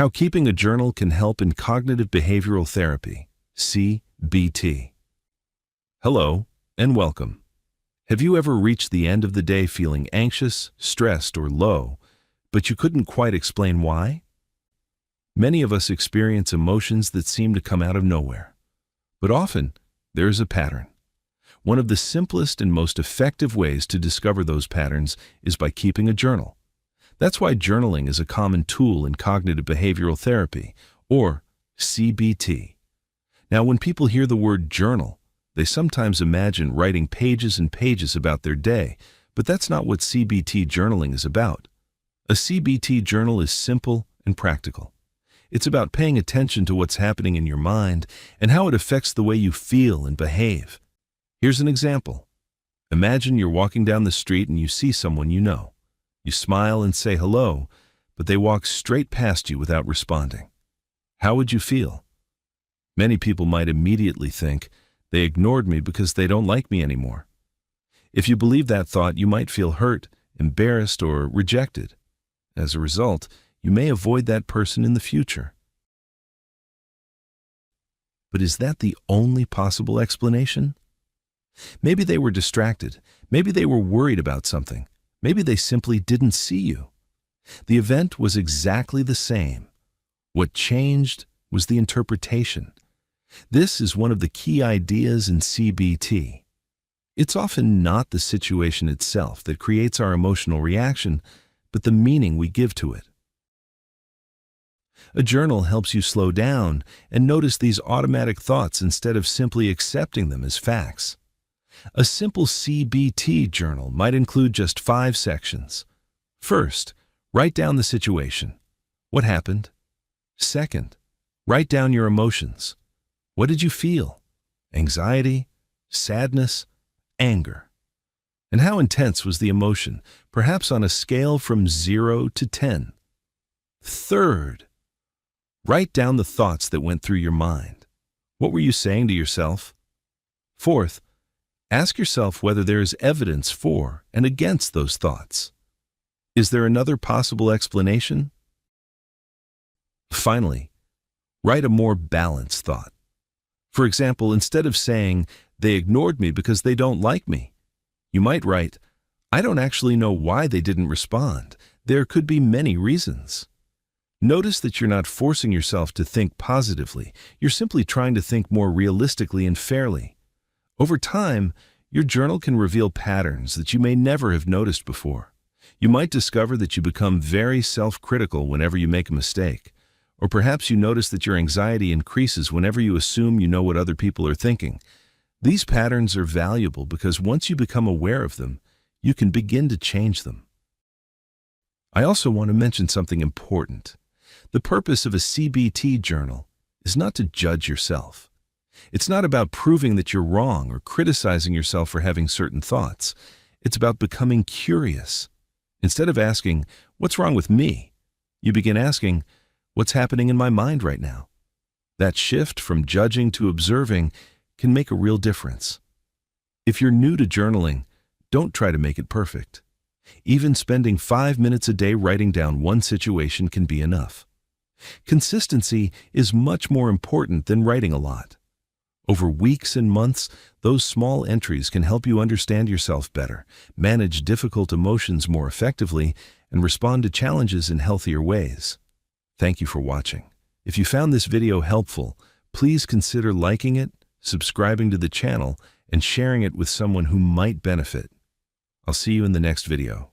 How keeping a journal can help in cognitive behavioral therapy, CBT. Hello, and welcome. Have you ever reached the end of the day feeling anxious, stressed, or low, but you couldn't quite explain why? Many of us experience emotions that seem to come out of nowhere, but often there is a pattern. One of the simplest and most effective ways to discover those patterns is by keeping a journal. That's why journaling is a common tool in cognitive behavioral therapy, or CBT. Now, when people hear the word journal, they sometimes imagine writing pages and pages about their day, but that's not what CBT journaling is about. A CBT journal is simple and practical. It's about paying attention to what's happening in your mind and how it affects the way you feel and behave. Here's an example. Imagine you're walking down the street and you see someone you know. You smile and say hello, but they walk straight past you without responding. How would you feel? Many people might immediately think, they ignored me because they don't like me anymore. If you believe that thought, you might feel hurt, embarrassed, or rejected. As a result, you may avoid that person in the future. But is that the only possible explanation? Maybe they were distracted. Maybe they were worried about something. Maybe they simply didn't see you. The event was exactly the same. What changed was the interpretation. This is one of the key ideas in CBT. It's often not the situation itself that creates our emotional reaction, but the meaning we give to it. A journal helps you slow down and notice these automatic thoughts instead of simply accepting them as facts. A simple CBT journal might include just 5 sections. First, write down the situation. What happened? Second, write down your emotions. What did you feel? Anxiety, sadness, anger. And how intense was the emotion, perhaps on a scale from 0 to 10? Third, write down the thoughts that went through your mind. What were you saying to yourself? Fourth, ask yourself whether there is evidence for and against those thoughts. Is there another possible explanation? Finally, write a more balanced thought. For example, instead of saying, "They ignored me because they don't like me," you might write, "I don't actually know why they didn't respond. There could be many reasons." Notice that you're not forcing yourself to think positively. You're simply trying to think more realistically and fairly. Over time, your journal can reveal patterns that you may never have noticed before. You might discover that you become very self-critical whenever you make a mistake. Or perhaps you notice that your anxiety increases whenever you assume you know what other people are thinking. These patterns are valuable because once you become aware of them, you can begin to change them. I also want to mention something important. The purpose of a CBT journal is not to judge yourself. It's not about proving that you're wrong or criticizing yourself for having certain thoughts. It's about becoming curious. Instead of asking, "What's wrong with me?" you begin asking, "What's happening in my mind right now?" That shift from judging to observing can make a real difference. If you're new to journaling, don't try to make it perfect. Even spending 5 minutes a day writing down one situation can be enough. Consistency is much more important than writing a lot. Over weeks and months, those small entries can help you understand yourself better, manage difficult emotions more effectively, and respond to challenges in healthier ways. Thank you for watching. If you found this video helpful, please consider liking it, subscribing to the channel, and sharing it with someone who might benefit. I'll see you in the next video.